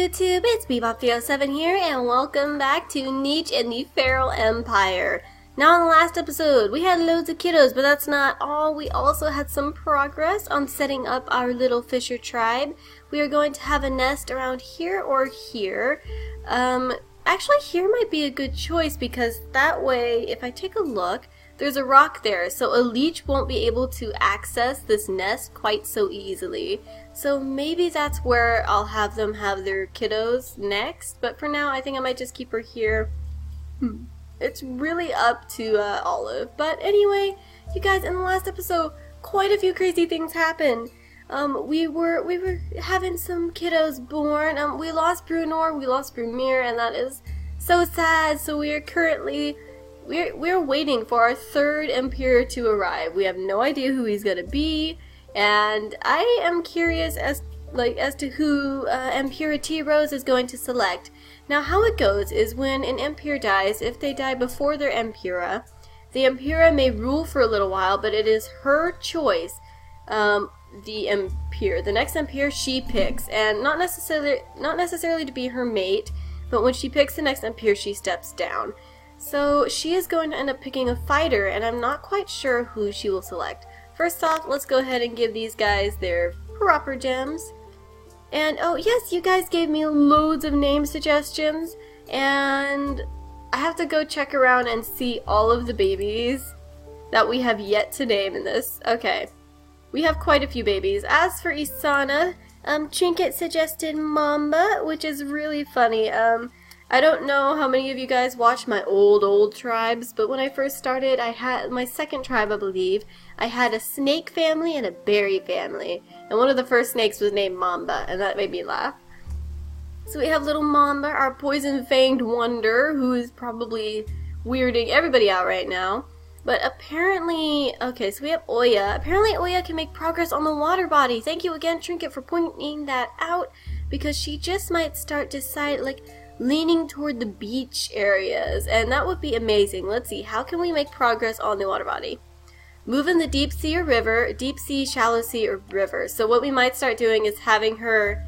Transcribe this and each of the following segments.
YouTube, it's Bebop307 here, and welcome back to Nietzsche and the Feral Empire. Now in the last episode, we had loads of kiddos, but that's not all. We also had some progress on setting up our little fisher tribe. We are going to have a nest around here or here. Actually here might be a good choice because that way, if I take a look, there's a rock there, so a leech won't be able to access this nest quite so easily. So maybe that's where I'll have them have their kiddos next, but for now I think I might just keep her here. It's really up to Olive. But anyway, you guys, in the last episode, quite a few crazy things happened. We were having some kiddos born. We lost Brunor, we lost Brumir, and that is so sad. So we are currently we're waiting for our third Emperor to arrive. We have no idea who he's gonna be, and I am curious as to who Emperor T-Rose is going to select. Now, how it goes is when an Emperor dies, if they die before their Emperor, the Emperor may rule for a little while, but it is her choice. The next Emperor she picks, and not necessarily to be her mate, but when she picks the next Emperor, she steps down. So she is going to end up picking a fighter, and I'm not quite sure who she will select. First off, let's go ahead and give these guys their proper gems. And oh yes, you guys gave me loads of name suggestions, and I have to go check around and see all of the babies that we have yet to name in this. Okay, we have quite a few babies. As for Isana, Trinket suggested Mamba, which is really funny. I don't know how many of you guys watched my old tribes, but when I first started, I had my second tribe, I believe. I had a snake family and a berry family, and one of the first snakes was named Mamba, and that made me laugh. So we have little Mamba, our poison-fanged wonder, who is probably weirding everybody out right now. But apparently, okay, so we have Oya. Apparently Oya can make progress on the water body. Thank you again, Trinket, for pointing that out, because she just might start leaning toward the beach areas, and that would be amazing. Let's see, how can we make progress on the water body? Move in the deep sea or river, deep sea, shallow sea, or river. So what we might start doing is having her,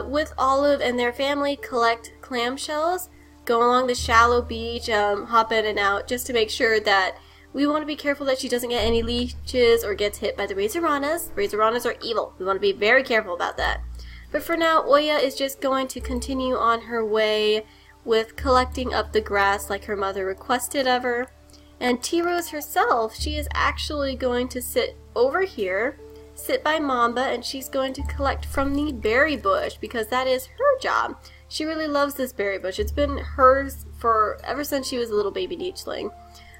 with Olive and their family, collect clamshells, go along the shallow beach, hop in and out, just to make sure that we want to be careful that she doesn't get any leeches or gets hit by the Razorana's. Razorana's are evil. We want to be very careful about that. But for now, Oya is just going to continue on her way with collecting up the grass like her mother requested of her. And T-Rose herself, she is actually going to sit over here, sit by Mamba, and she's going to collect from the berry bush because that is her job. She really loves this berry bush. It's been hers ever since she was a little baby Nietzschling.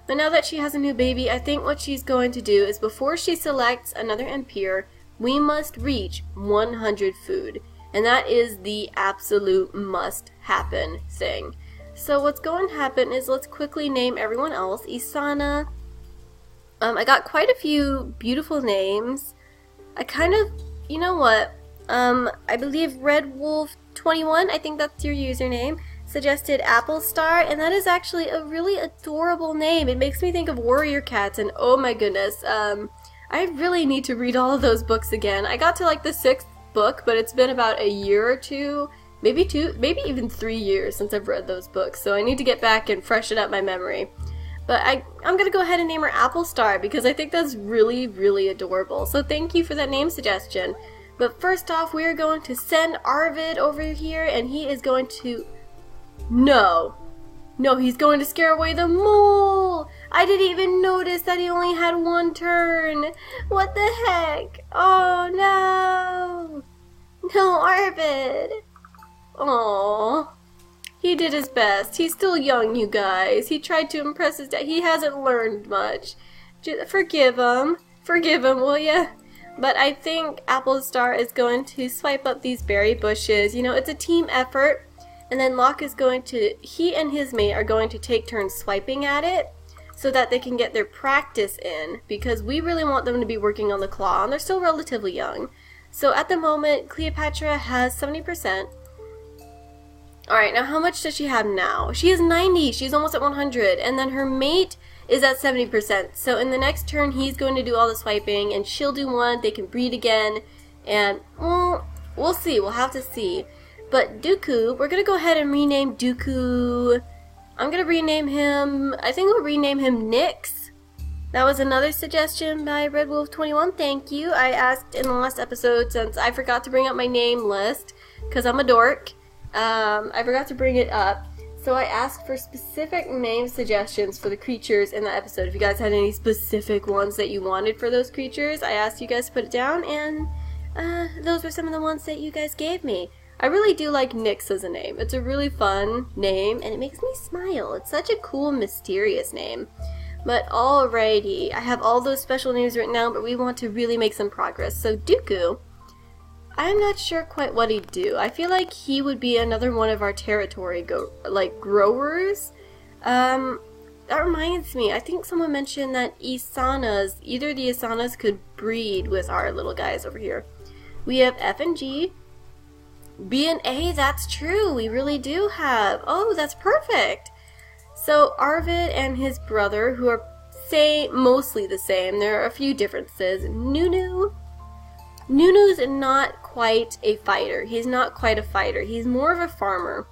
But now that she has a new baby, I think what she's going to do is before she selects another Emperor, we must reach 100 food, and that is the absolute must-happen thing. So what's going to happen is let's quickly name everyone else. Isana, I got quite a few beautiful names. You know what, I believe Red Wolf 21, I think that's your username, suggested Apple Star, and that is actually a really adorable name. It makes me think of warrior cats, and oh my goodness, I really need to read all of those books again. I got to the 6th book, but it's been about a year or two, maybe even 3 years since I've read those books, so I need to get back and freshen up my memory. But I'm gonna go ahead and name her Apple Star because I think that's really, really adorable. So thank you for that name suggestion. But first off, we are going to send Arvid over here, and he is going to... No, he's going to scare away the mole! I didn't even notice that he only had one turn! What the heck? Oh no! No, Arvid! Aww. He did his best. He's still young, you guys. He tried to impress his dad. He hasn't learned much. Just forgive him. Forgive him, will ya? But I think Apple Star is going to swipe up these berry bushes. You know, it's a team effort. And then Locke is he and his mate are going to take turns swiping at it so that they can get their practice in, because we really want them to be working on the claw, and they're still relatively young. So at the moment, Cleopatra has 70%. Alright, now how much does she have now? She has 90, she's almost at 100, and then her mate is at 70%. So in the next turn, he's going to do all the swiping, and she'll do one, they can breed again, and we'll see, we'll have to see. But Dooku, we're gonna go ahead and rename Dooku. I'm gonna rename him, I think we'll rename him Nyx. That was another suggestion by RedWolf21, thank you. I asked in the last episode, since I forgot to bring up my name list, because I'm a dork, I forgot to bring it up. So I asked for specific name suggestions for the creatures in the episode. If you guys had any specific ones that you wanted for those creatures, I asked you guys to put it down, and those were some of the ones that you guys gave me. I really do like Nyx as a name. It's a really fun name, and it makes me smile. It's such a cool, mysterious name. But alrighty, I have all those special names written down, but we want to really make some progress. So Dooku, I'm not sure quite what he'd do. I feel like he would be another one of our territory growers. That reminds me, I think someone mentioned that Isanas, either the Isanas could breed with our little guys over here. We have F and G. B and A, that's true. We really do have. Oh, that's perfect. So Arvid and his brother, who are mostly the same. There are a few differences. Nunu's not quite a fighter. He's not quite a fighter. He's more of a farmer.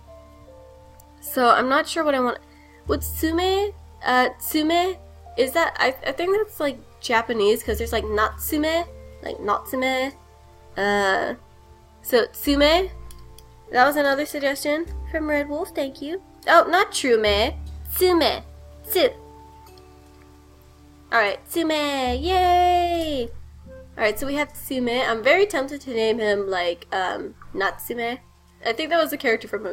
So I'm not sure what I want. What's Tsume? Tsume? Is that, I think that's like Japanese, because there's like Natsume. Like Natsume. So, Tsume, that was another suggestion from Red Wolf, thank you. Oh, not Trume, Tsume, Alright, Tsume, yay! Alright, so we have Tsume. I'm very tempted to name him, like, Natsume. I think that was a character from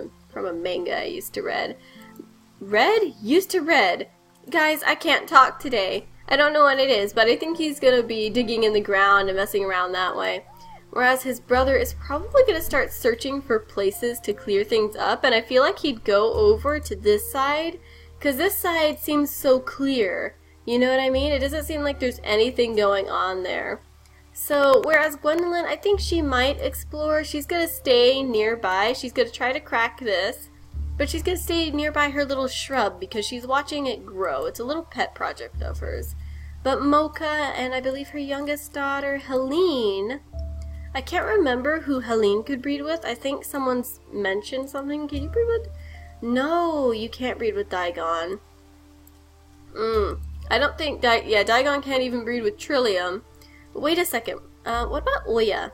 a manga I used to read. Used to read. Guys, I can't talk today. I don't know what it is, but I think he's gonna be digging in the ground and messing around that way. Whereas his brother is probably going to start searching for places to clear things up, and I feel like he'd go over to this side, because this side seems so clear. You know what I mean? It doesn't seem like there's anything going on there. So, whereas Gwendolyn, I think she might explore. She's going to stay nearby. She's going to try to crack this, but she's going to stay nearby her little shrub, because she's watching it grow. It's a little pet project of hers. But Mocha, and I believe her youngest daughter, Helene, I can't remember who Helene could breed with. I think someone's mentioned something. Can you breed with? No, you can't breed with Daigon. I don't think Daigon can't even breed with Trillium. But wait a second. What about Oya?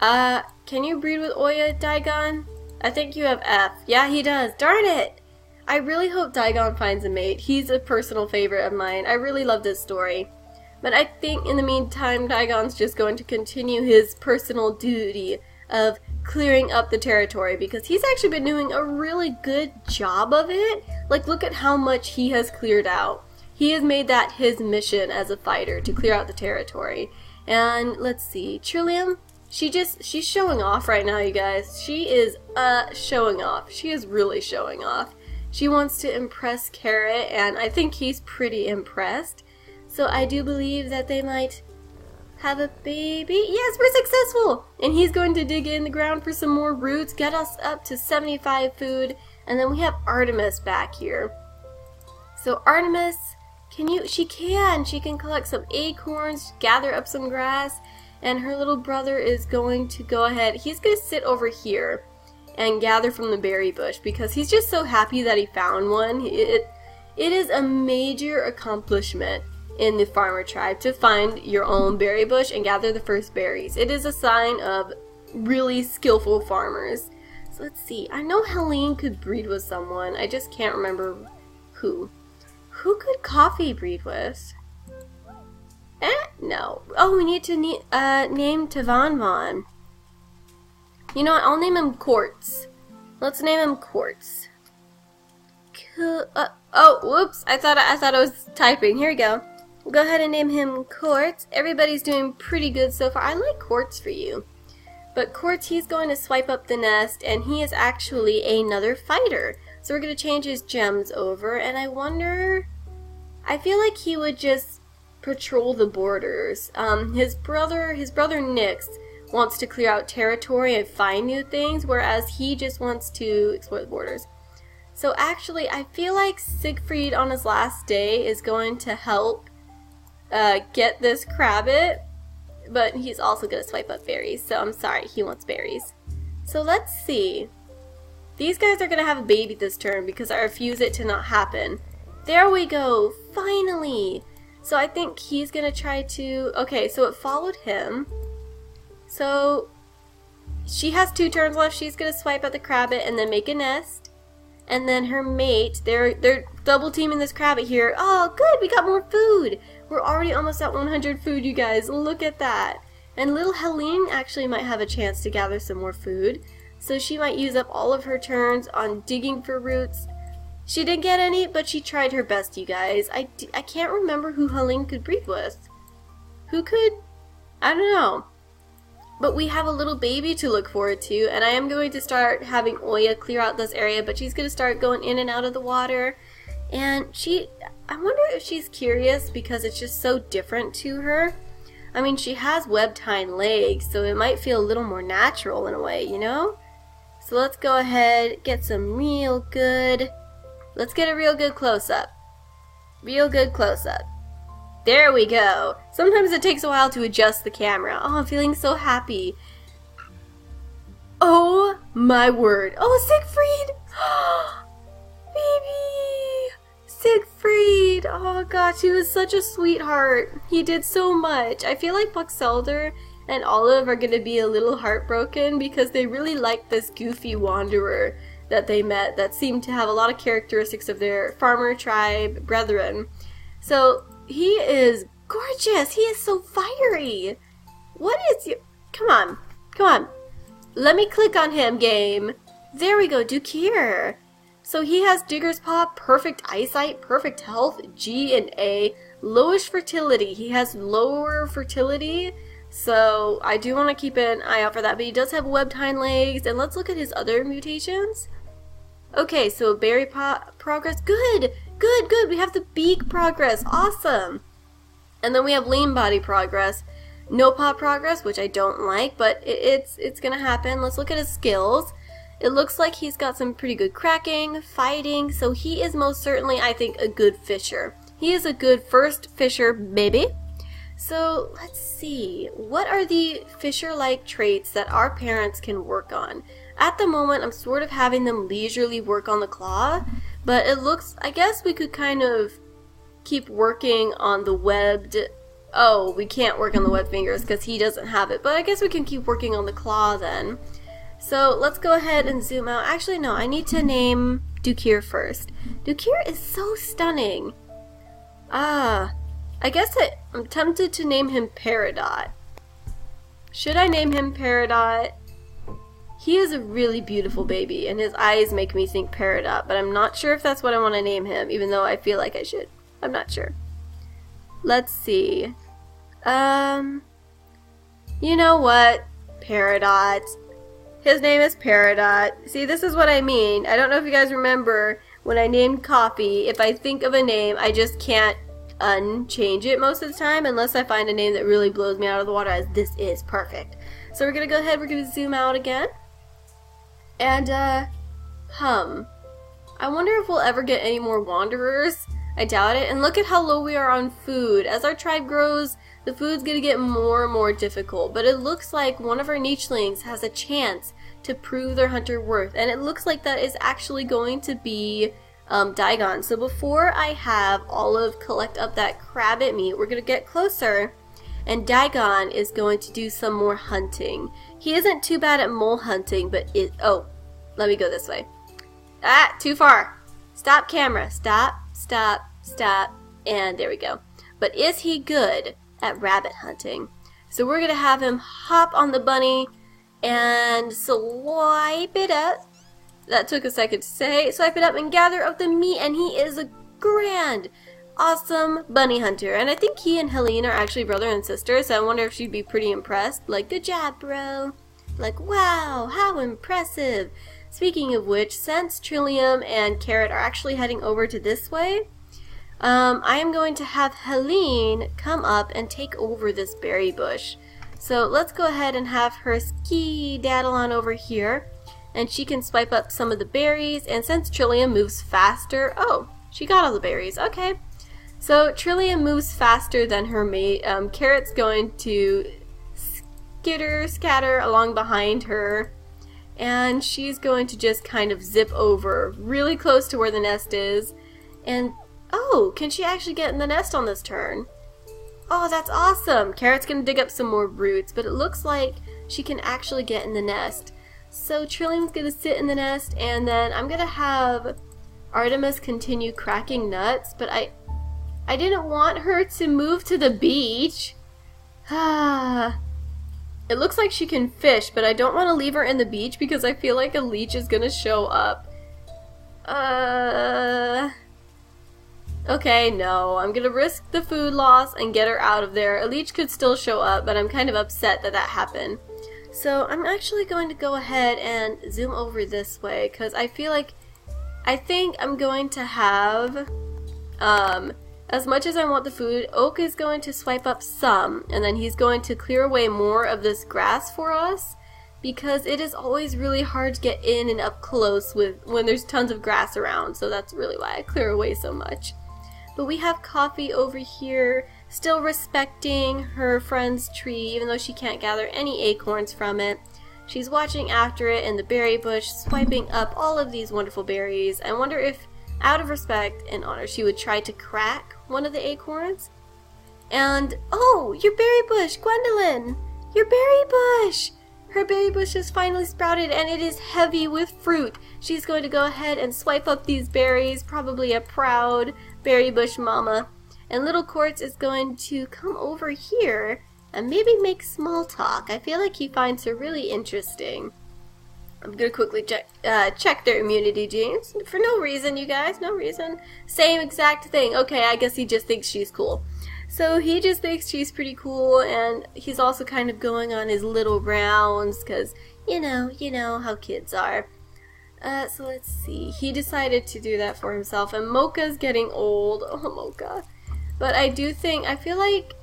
Can you breed with Oya, Daigon? I think you have F. Yeah, he does. Darn it! I really hope Daigon finds a mate. He's a personal favorite of mine. I really love this story. But I think in the meantime, Daigon's just going to continue his personal duty of clearing up the territory, because he's actually been doing a really good job of it. Like, look at how much he has cleared out. He has made that his mission as a fighter, to clear out the territory. And let's see, Trillium, she's showing off right now, you guys. She is showing off. She is really showing off. She wants to impress Carrot, and I think he's pretty impressed. So I do believe that they might have a baby. Yes, we're successful! And he's going to dig in the ground for some more roots, get us up to 75 food, and then we have Artemis back here. So Artemis, she can collect some acorns, gather up some grass, and her little brother is going to go ahead. He's going to sit over here and gather from the berry bush, because he's just so happy that he found one. It is a major accomplishment in the farmer tribe to find your own berry bush and gather the first berries. It is a sign of really skillful farmers. So let's see. I know Helene could breed with someone. I just can't remember who. Who could Coffee breed with? No. Oh, we need to name Tavanvon. You know what? I'll name him Quartz. Let's name him Quartz. Oh, whoops. I thought I was typing. Here we go. We'll go ahead and name him Quartz. Everybody's doing pretty good so far. I like Quartz for you. But Quartz, he's going to swipe up the nest, and he is actually another fighter. So we're going to change his gems over, and I wonder... I feel like he would just patrol the borders. His brother Nyx wants to clear out territory and find new things, whereas he just wants to explore the borders. So actually, I feel like Siegfried on his last day is going to help get this Crabbit, but he's also going to swipe up berries, so I'm sorry, he wants berries. So let's see. These guys are going to have a baby this turn because I refuse it to not happen. There we go, finally! So I think he's going to try to... Okay, so it followed him. So she has 2 turns left. She's going to swipe at the Crabbit and then make a nest. And then her mate, they're double teaming this Crabbit here. Oh, good, we got more food! We're already almost at 100 food, you guys. Look at that. And little Helene actually might have a chance to gather some more food. So she might use up all of her turns on digging for roots. She didn't get any, but she tried her best, you guys. I can't remember who Helene could breed with. Who could? I don't know. But we have a little baby to look forward to, and I am going to start having Oya clear out this area, but she's going to start going in and out of the water. And I wonder if she's curious because it's just so different to her. I mean, she has webbed hind legs, so it might feel a little more natural in a way, you know? So let's go ahead, get some real good... Let's get a real good close-up. Real good close-up. There we go. Sometimes it takes a while to adjust the camera. Oh, I'm feeling so happy. Oh my word. Oh, Siegfried! Baby! Siegfried! Oh gosh, he was such a sweetheart. He did so much. I feel like Buxelder and Olive are going to be a little heartbroken because they really like this goofy wanderer that they met that seemed to have a lot of characteristics of their farmer tribe brethren. So he is gorgeous. He is so fiery. What is you? Come on. Come on. Let me click on him, game. There we go. Dukir. So he has Digger's Paw, perfect eyesight, perfect health, G and A, lowish fertility. He has lower fertility. So I do want to keep an eye out for that. But he does have webbed hind legs. And let's look at his other mutations. Okay, so berry progress. Good, good, good. We have the beak progress. Awesome. And then we have lean body progress. No paw progress, which I don't like, but it's going to happen. Let's look at his skills. It looks like he's got some pretty good cracking, fighting, so he is most certainly, I think, a good fisher. He is a good first fisher, baby. So let's see. What are the fisher-like traits that our parents can work on? At the moment, I'm sort of having them leisurely work on the claw, but it looks, I guess we could kind of keep working on the webbed... Oh, we can't work on the webbed fingers because he doesn't have it, but I guess we can keep working on the claw then. So let's go ahead and zoom out. Actually, no, I need to name Dukir first. Dukir is so stunning. I guess I'm tempted to name him Peridot. Should I name him Peridot? He is a really beautiful baby, and his eyes make me think Peridot, but I'm not sure if that's what I want to name him, even though I feel like I should. I'm not sure. Let's see. You know what? Peridot. His name is Peridot. See, this is what I mean. I don't know if you guys remember when I named Coffee, if I think of a name, I just can't unchange it most of the time unless I find a name that really blows me out of the water as this is perfect. So we're going to go ahead, we're going to zoom out again. And, hum. I wonder if we'll ever get any more wanderers. I doubt it. And look at how low we are on food. As our tribe grows, the food's going to get more and more difficult. But it looks like one of our nichelings has a chance to prove their hunter worth. And it looks like that is actually going to be Daigon. So before I have Olive collect up that Crabbit meat, we're going to get closer. And Daigon is going to do some more hunting. He isn't too bad at mole hunting, but oh, let me go this way. Ah, too far. Stop camera. Stop, stop, stop. And there we go. But is he good at rabbit hunting? So we're going to have him hop on the bunny and swipe it up. That took a second to say. Swipe it up and gather up the meat, and he is a grand, awesome bunny hunter. And I think he and Helene are actually brother and sister, so I wonder if she'd be pretty impressed. Like, good job, bro. Like, wow, how impressive. Speaking of which, since Trillium and Carrot are actually heading over to this way, I am going to have Helene come up and take over this berry bush. So let's go ahead and have her ski-daddle on over here, and she can swipe up some of the berries. And since Trillium moves faster, oh, she got all the berries, okay. So Trillium moves faster than her mate. Carrot's going to scatter along behind her. and she's going to just kind of zip over really close to where the nest is. And oh, can she actually get in the nest on this turn? Oh, that's awesome! Carrot's gonna dig up some more roots, but it looks like she can actually get in the nest. So Trillium's gonna sit in the nest, and then I'm gonna have Artemis continue cracking nuts, but I didn't want her to move to the beach. It looks like she can fish, but I don't want to leave her in the beach because I feel like a leech is gonna show up. Okay, no. I'm gonna risk the food loss and get her out of there. A leech could still show up, but I'm kind of upset that that happened. So I'm actually going to go ahead and zoom over this way because I think I'm going to have, as much as I want the food, Oak is going to swipe up some, and then he's going to clear away more of this grass for us, because it is always really hard to get in and up close when there's tons of grass around, so that's really why I clear away so much. But we have Coffee over here, still respecting her friend's tree, even though she can't gather any acorns from it. She's watching after it in the berry bush, swiping up all of these wonderful berries. I wonder if, out of respect and honor, she would try to crack one of the acorns. And, oh, your berry bush, Gwendolyn! Your berry bush! Her berry bush has finally sprouted and it is heavy with fruit. She's going to go ahead and swipe up these berries, probably a proud berry bush mama. And Little Quartz is going to come over here and maybe make small talk. I feel like he finds her really interesting. I'm going to quickly check their immunity genes. For no reason, you guys. No reason. Same exact thing. Okay, I guess he just thinks she's cool. So he just thinks she's pretty cool, and he's also kind of going on his little rounds, because, you know how kids are. So let's see. He decided to do that for himself, and Mocha's getting old. Oh, Mocha. But I feel like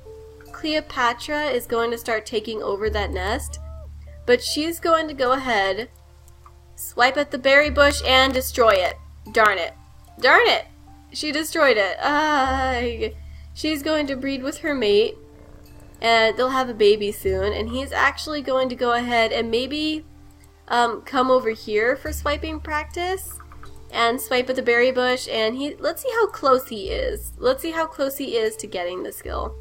Cleopatra is going to start taking over that nest, but she's going to go ahead, swipe at the berry bush, and destroy it. Darn it. Darn it! She destroyed it. She's going to breed with her mate, and they'll have a baby soon, and he's actually going to go ahead and maybe come over here for swiping practice and swipe at the berry bush, and let's see how close he is. Let's see how close he is to getting the skill.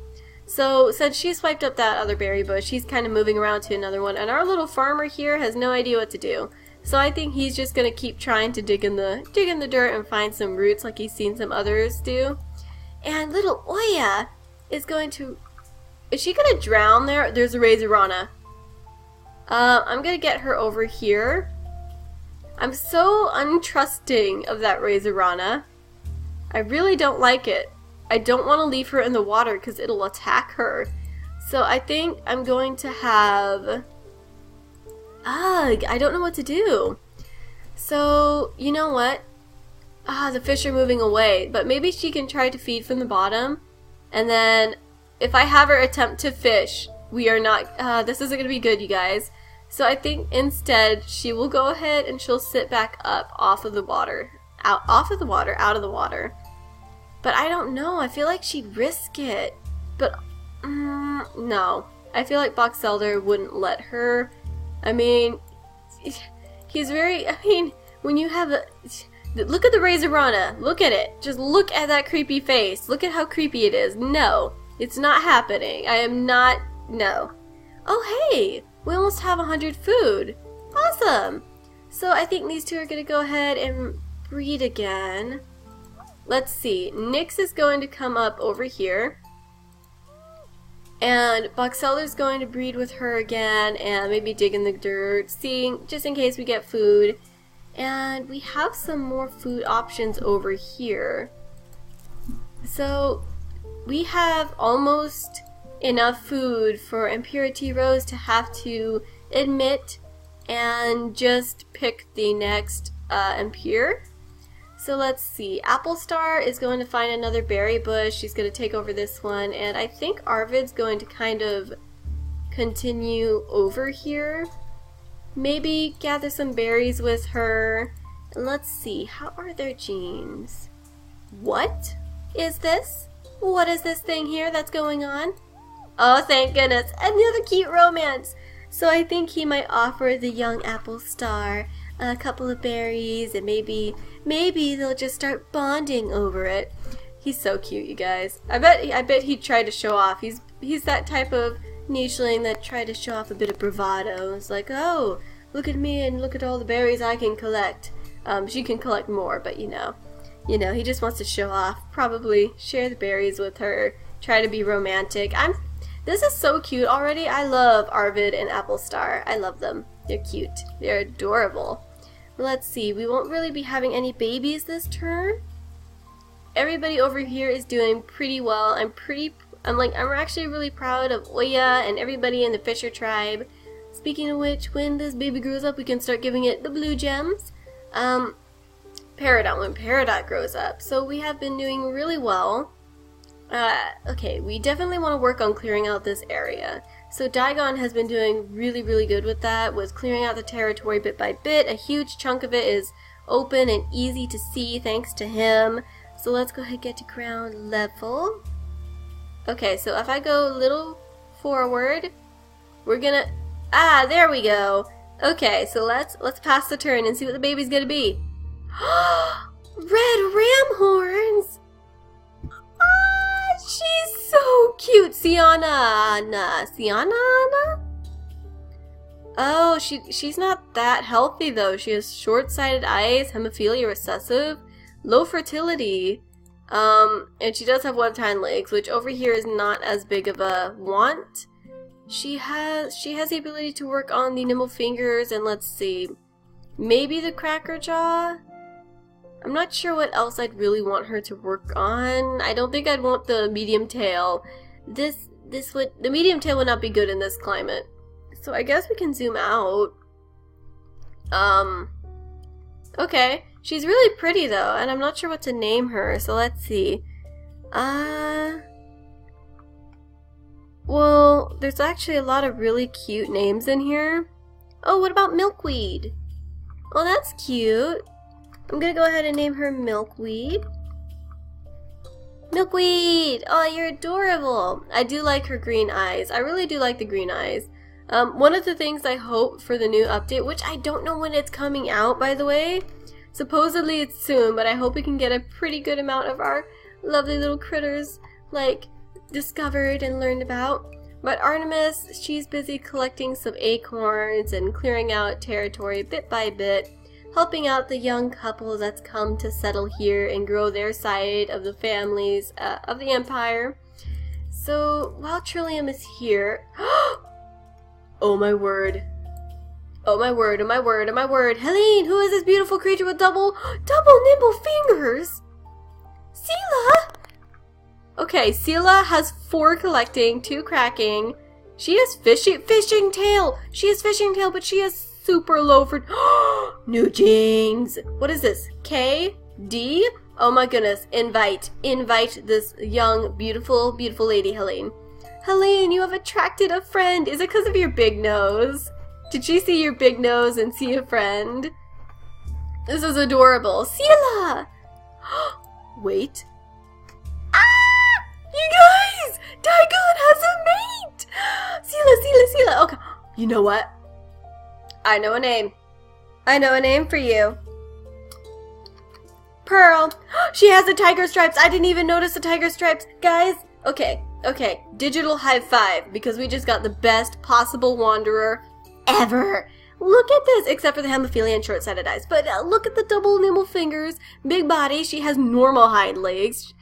So since she swiped up that other berry bush, he's kind of moving around to another one, and our little farmer here has no idea what to do. So I think he's just going to keep trying to dig in the dirt and find some roots like he's seen some others do. And little Oya is going to... Is she going to drown there? There's a Razorana. I'm going to get her over here. I'm so untrusting of that Razorana. I really don't like it. I don't want to leave her in the water because it'll attack her. So I think I'm going to have... Ugh, I don't know what to do. So, you know what? The fish are moving away, but maybe she can try to feed from the bottom, and then if I have her attempt to fish, we are not, this isn't going to be good, you guys. So I think instead she will go ahead and she'll sit back up off of the water, out of the water. But I don't know, I feel like she'd risk it, but no. I feel like Box Elder wouldn't let her. I mean, he's very, when you have look at the Razorana. Look at it. Just look at that creepy face. Look at how creepy it is. No, it's not happening. I am not. No. Oh, hey. We almost have 100 food. Awesome. So I think these two are going to go ahead and breed again. Let's see. Nyx is going to come up over here. And Boxelder's going to breed with her again and maybe dig in the dirt, seeing just in case we get food. And we have some more food options over here. So we have almost enough food for Impurity Rose to have to admit and just pick the next Impure. So let's see. Apple Star is going to find another berry bush. She's going to take over this one. And I think Arvid's going to kind of continue over here. Maybe gather some berries with her. And let's see, how are their genes? What is this? What is this thing here that's going on? Oh, thank goodness. Another cute romance. So I think he might offer the young apple star a couple of berries, and maybe they'll just start bonding over it. He's so cute, you guys. I bet he'd try to show off. He's that type of nicheling that tried to show off a bit of bravado. It's like, oh, look at me and look at all the berries I can collect. She can collect more, but you know, he just wants to show off. Probably share the berries with her. Try to be romantic. This is so cute already. I love Arvid and Applestar. I love them. They're cute. They're adorable. Let's see. We won't really be having any babies this turn. Everybody over here is doing pretty well. I'm actually really proud of Oya and everybody in the Fisher tribe. Speaking of which, when this baby grows up, we can start giving it the blue gems. Peridot, when Peridot grows up. So we have been doing really well. Okay, we definitely want to work on clearing out this area. So Daigon has been doing really, really good with that, with clearing out the territory bit by bit. A huge chunk of it is open and easy to see thanks to him. So let's go ahead and get to ground level. Okay, so if I go a little forward, we're gonna... Ah, there we go. Okay, so let's pass the turn and see what the baby's gonna be. Red ram horns! Ah, she's so cute! Siana! Oh, she's not that healthy though. She has short-sighted eyes, hemophilia recessive, low fertility, and she does have one hind legs, which over here is not as big of a want. She has the ability to work on the nimble fingers, and let's see, maybe the cracker jaw. I'm not sure what else I'd really want her to work on. I don't think I'd want the medium tail. The medium tail would not be good in this climate. So I guess we can zoom out. Okay. She's really pretty though, and I'm not sure what to name her, so let's see. Well, there's actually a lot of really cute names in here. Oh, what about Milkweed? Oh, that's cute. I'm gonna go ahead and name her Milkweed. Milkweed! Oh, you're adorable. I do like her green eyes. I really do like the green eyes. One of the things I hope for the new update, which I don't know when it's coming out, by the way. Supposedly it's soon, but I hope we can get a pretty good amount of our lovely little critters, like, discovered and learned about. But Artemis, she's busy collecting some acorns and clearing out territory bit by bit, helping out the young couple that's come to settle here and grow their side of the families of the empire. So while Trillium is here, oh my word. Oh my word, oh my word, oh my word. Helene, who is this beautiful creature with double nimble fingers? Sela! Okay, Sela has 4 collecting, 2 cracking. She has fishing tail. She has fishing tail, but she has super low for... New Jings. What is this? K? D? Oh my goodness. Invite this young, beautiful lady, Helene. Helene, you have attracted a friend. Is it because of your big nose? Did she see your big nose and see a friend? This is adorable. Sela! Wait. Ah! You guys! Daigon has a mate! Sela. Okay. You know what? I know a name. I know a name for you. Pearl. She has the tiger stripes. I didn't even notice the tiger stripes. Guys, okay. Digital high five, because we just got the best possible wanderer ever. Look at this, except for the hemophilia and short-sighted eyes. But look at the double nimble fingers, big body. She has normal hind legs.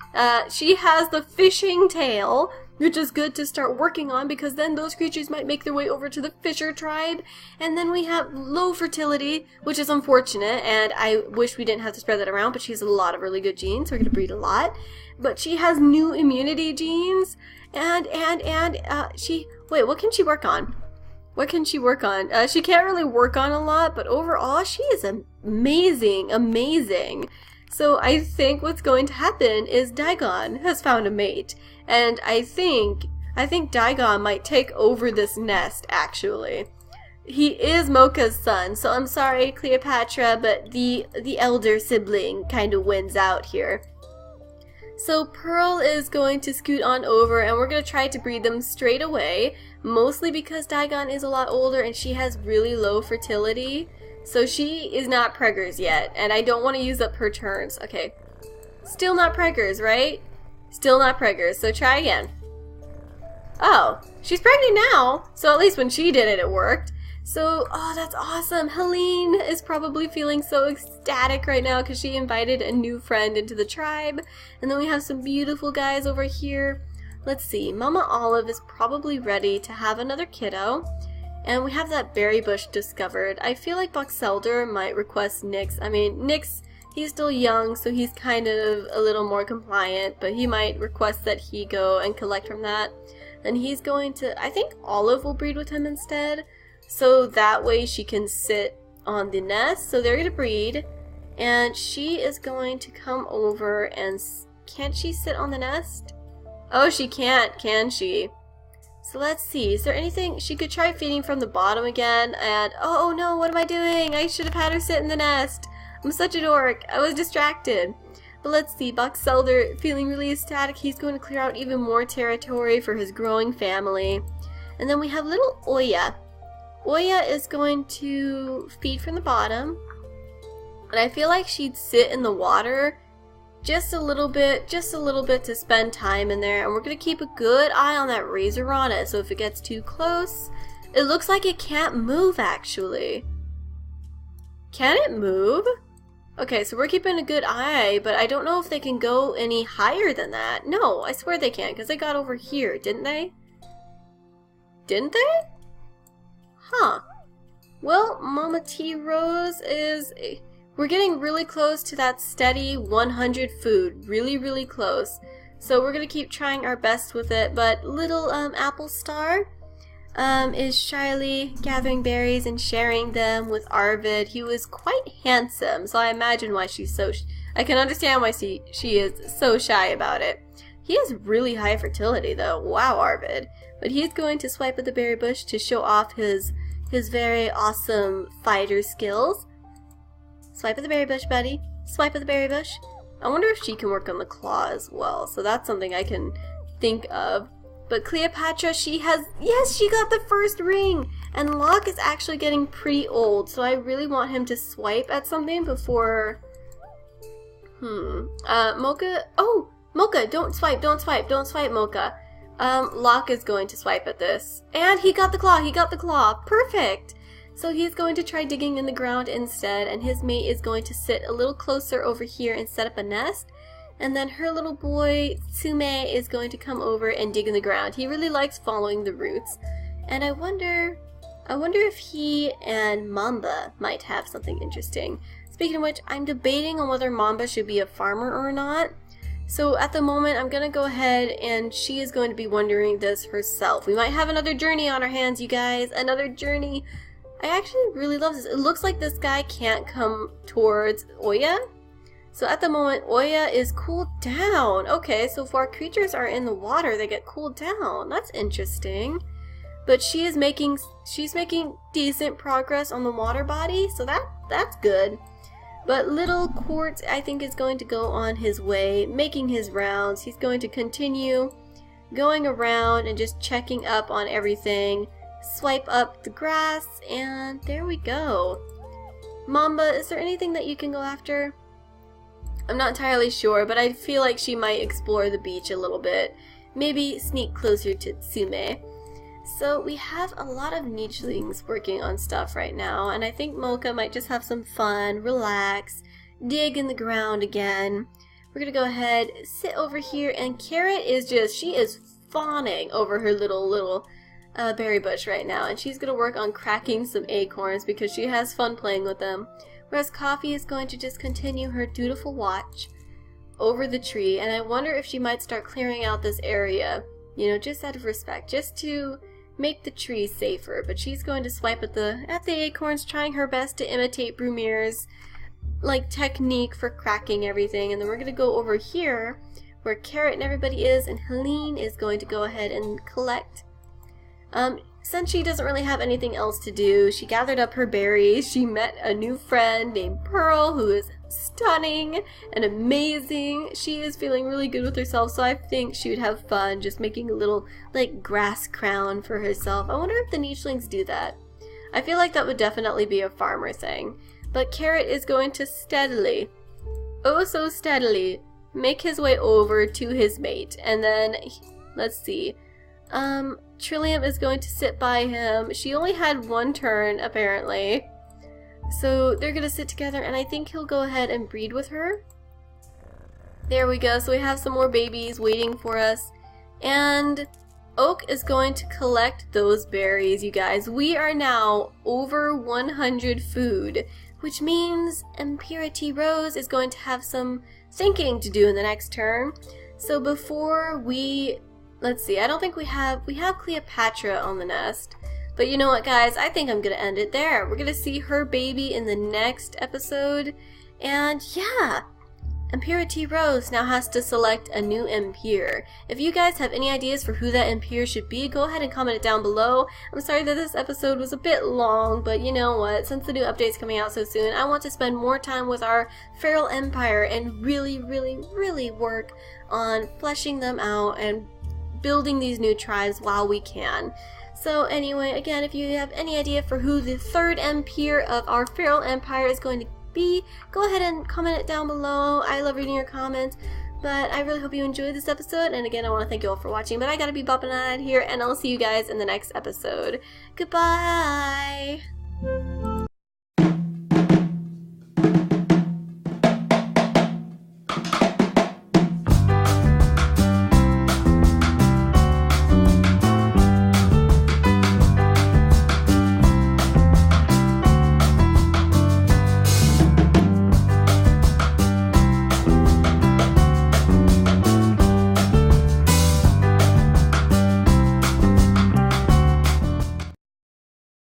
She has the fishing tail, which is good to start working on, because then those creatures might make their way over to the Fisher tribe. And then we have low fertility, which is unfortunate, and I wish we didn't have to spread that around, but she has a lot of really good genes, so we're going to breed a lot. But she has new immunity genes, and she... Wait, what can she work on? What can she work on? She can't really work on a lot, but overall, she is amazing. So I think what's going to happen is Daigon has found a mate. And I think Daigon might take over this nest, actually. He is Mocha's son, so I'm sorry, Cleopatra, but the elder sibling kind of wins out here. So Pearl is going to scoot on over, and we're going to try to breed them straight away. mostly because Daigon is a lot older and she has really low fertility. So she is not preggers yet, and I don't want to use up her turns. Okay. Still not preggers, right? Still not preggers, so try again. Oh, she's pregnant now! So at least when she did it, it worked. So, oh, that's awesome. Helene is probably feeling so ecstatic right now because she invited a new friend into the tribe. And then we have some beautiful guys over here. Let's see, Mama Olive is probably ready to have another kiddo. And we have that berry bush discovered. I feel like Boxelder might request Nyx. I mean, Nyx, he's still young, so he's kind of a little more compliant, but he might request that he go and collect from that. And he's going to, I think Olive will breed with him instead. So that way she can sit on the nest. So they're going to breed. And she is going to come over and... Can't she sit on the nest? Oh, she can't, can she? So let's see. Is there anything... She could try feeding from the bottom again. And... Oh no, what am I doing? I should have had her sit in the nest. I'm such a dork. I was distracted. But let's see. Boxelder feeling really ecstatic. He's going to clear out even more territory for his growing family. And then we have little Oya. Oya is going to feed from the bottom, and I feel like she'd sit in the water just a little bit to spend time in there, and we're going to keep a good eye on that razor on it, so if it gets too close, it looks like it can't move actually. Can it move? Okay, so we're keeping a good eye, but I don't know if they can go any higher than that. No, I swear they can't, because they got over here, didn't they? Didn't they? Huh. Well, Mama T Rose is... We're getting really close to that steady 100 food. Really, really close. So we're going to keep trying our best with it. But little Apple Star is shyly gathering berries and sharing them with Arvid. He was quite handsome, so I imagine why she's so... I can understand why she is so shy about it. He has really high fertility, though. Wow, Arvid. But he's going to swipe at the berry bush to show off his very awesome fighter skills. Swipe at the berry bush, buddy. Swipe at the berry bush. I wonder if she can work on the claw as well. So that's something I can think of. But Cleopatra, she has... Yes, she got the first ring! And Locke is actually getting pretty old. So I really want him to swipe at something before... Mocha... Oh! Mocha, don't swipe, Mocha. Locke is going to swipe at this. And he got the claw, perfect! So he's going to try digging in the ground instead, and his mate is going to sit a little closer over here and set up a nest. And then her little boy, Tsume, is going to come over and dig in the ground. He really likes following the roots. And I wonder if he and Mamba might have something interesting. Speaking of which, I'm debating on whether Mamba should be a farmer or not. So at the moment, I'm going to go ahead and she is going to be wondering this herself. We might have another journey on our hands, you guys. Another journey. I actually really love this. It looks like this guy can't come towards Oya. So at the moment, Oya is cooled down. Okay, so if our creatures are in the water, they get cooled down. That's interesting. But she's making decent progress on the water body, so that's good. But little Quartz, I think, is going to go on his way, making his rounds. He's going to continue going around and just checking up on everything. Swipe up the grass, and there we go. Mamba, is there anything that you can go after? I'm not entirely sure, but I feel like she might explore the beach a little bit. Maybe sneak closer to Tsume. So we have a lot of nichelings working on stuff right now, and I think Mocha might just have some fun, relax, dig in the ground again. We're gonna go ahead, sit over here, and Carrot is she is fawning over her little berry bush right now, and she's gonna work on cracking some acorns because she has fun playing with them. Whereas Coffee is going to just continue her dutiful watch over the tree, and I wonder if she might start clearing out this area, you know, just out of respect, just to make the tree safer. But she's going to swipe at the acorns, trying her best to imitate Brumire's technique for cracking everything. And then we're going to go over here where Carrot and everybody is, and Helene is going to go ahead and collect. Since she doesn't really have anything else to do, she gathered up her berries. She met a new friend named Pearl, who is stunning and amazing. She is feeling really good with herself, so I think she would have fun just making a little, like, grass crown for herself. I wonder if the nichelings do that. I feel like that would definitely be a farmer thing. But Carrot is going to steadily, oh so steadily, make his way over to his mate. And then, let's see, Trillium is going to sit by him. She only had one turn, apparently. So they're going to sit together, and I think he'll go ahead and breed with her. There we go. So we have some more babies waiting for us. And Oak is going to collect those berries, you guys. We are now over 100 food, which means Impurity Rose is going to have some thinking to do in the next turn. So before we, let's see, I don't think we have Cleopatra on the nest. But you know what, guys? I think I'm going to end it there. We're going to see her baby in the next episode. And yeah, Impurity Rose now has to select a new Impure. If you guys have any ideas for who that Impure should be, go ahead and comment it down below. I'm sorry that this episode was a bit long, but you know what? Since the new update's coming out so soon, I want to spend more time with our Feral Empire and really work on fleshing them out and building these new tribes while we can. So anyway, again, if you have any idea for who the third Impure of our Feral Empire is going to be, go ahead and comment it down below. I love reading your comments, but I really hope you enjoyed this episode. And again, I want to thank you all for watching, but I gotta be bopping out here, and I'll see you guys in the next episode. Goodbye!